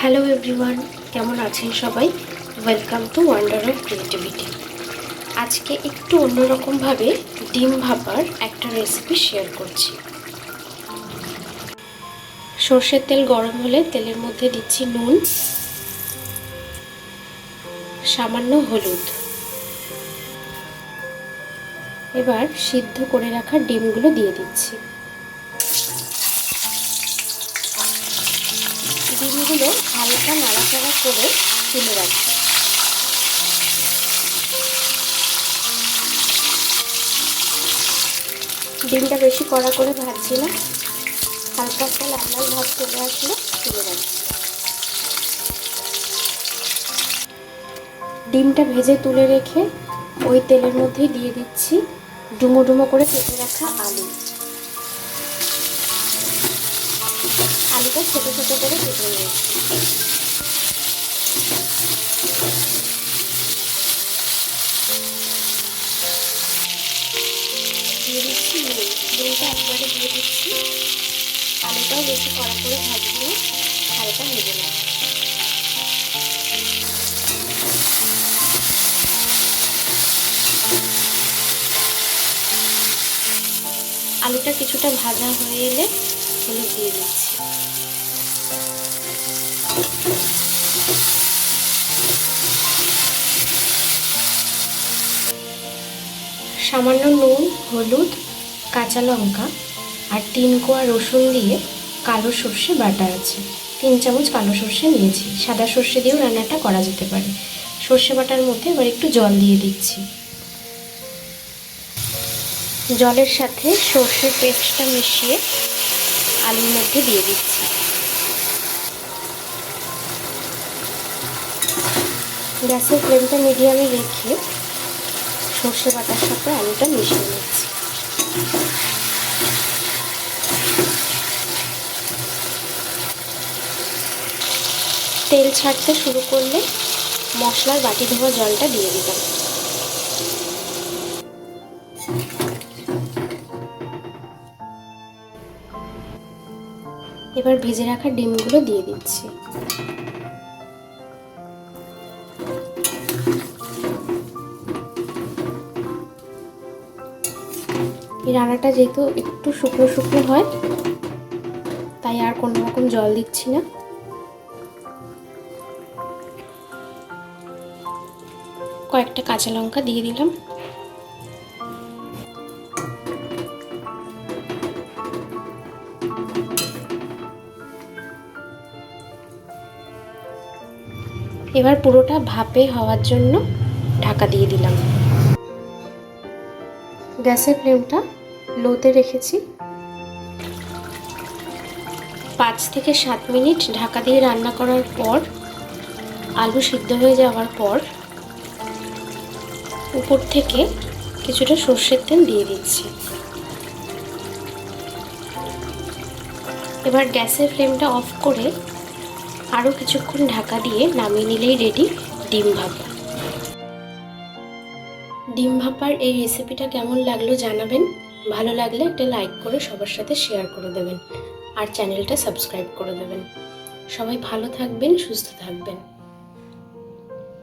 Hello everyone, কেমন আছেন সবাই? Welcome to wonder of creativity. আজকে একটু অন্যরকমভাবে ডিম ভাপার একটা রেসিপি শেয়ার করছি। সর্ষের তেল গরম হলে তেলের মধ্যে দিচ্ছি নুন, সামান্য হলুদ। এবার সিদ্ধ করে রাখা ডিমগুলো দিয়ে দিচ্ছি। ডিমগুলো হালকা নাড়াচাড়া করে তুলে রাখছি। ডিমটা বেশি কড়া করে ভাজছি না, হালকা একটা লাল লাল ভাব চলে আসলে তুলে রাখছি। ডিমটা ভেজে তুলে রেখে ওই তেলের মধ্যেই দিয়ে দিচ্ছি ডুমো ডুমো করে কেটে রাখা আলু। আলুটা ছোট ছোট করে কেটে নিয়েছি। দিয়ে দিচ্ছি নুন, নুনটা একবারে দিয়ে দিচ্ছি। আলুটাও বেশি কড়া করে ভাজবো না, হালকা ভেজে নেব। আলুটা কিছুটা ভাজা হয়ে এলে হলুদ দিয়ে দিচ্ছি। সামান্য নুন, হলুদ, কাঁচা লঙ্কা আর 3 কোয়া রসুন দিয়ে কালো সর্ষে বাটা আছে। 3 চামচ কালো সর্ষে নিয়েছি। সাদা সর্ষে দিয়েও রান্নাটা করা যেতে পারে। সর্ষে বাটার মধ্যে এবার একটু জল দিয়ে দিচ্ছি। জলের সাথে সর্ষের পেস্টটা মিশিয়ে আলুর মধ্যে দিয়ে দিচ্ছি। গ্যাসের ফ্লেমটা মিডিয়ামে রেখে সর্ষে বাটার সাথে আলুটা মিশিয়ে নিচ্ছি। তেল ছাড়তে শুরু করলে মশলার বাটি ধোয়া জলটা দিয়ে দিলাম। এবার ভেজে রাখা ডিমগুলো দিয়ে দিচ্ছি। এই রান্নাটা যেহেতু একটু শুকনো শুকনো হয়, তাই আর কোনো রকম জল দিচ্ছি না। কয়েকটা কাঁচা লঙ্কা দিয়ে দিলাম। এবার পুরোটা ভাপে হওয়ার জন্য ঢাকা দিয়ে দিলাম। গ্যাসের ফ্লেমটা লোতে রেখেছি। 5 থেকে 7 মিনিট ঢাকা দিয়ে রান্না করার পর আলু সিদ্ধ হয়ে যাওয়ার পর উপর থেকে কিছুটা সর্ষের তেল দিয়ে দিচ্ছি। এবার গ্যাসের ফ্লেমটা অফ করে আরও কিছুক্ষণ ঢাকা দিয়ে নামিয়ে নিলেই রেডি ডিম ভাপা। ডিম ভাপার এই রেসিপিটা কেমন লাগলো জানাবেন। ভালো লাগলে একটা লাইক করে সবার সাথে শেয়ার করে দেবেন আর চ্যানেলটা সাবস্ক্রাইব করে দেবেন। সবাই ভালো থাকবেন, সুস্থ থাকবেন।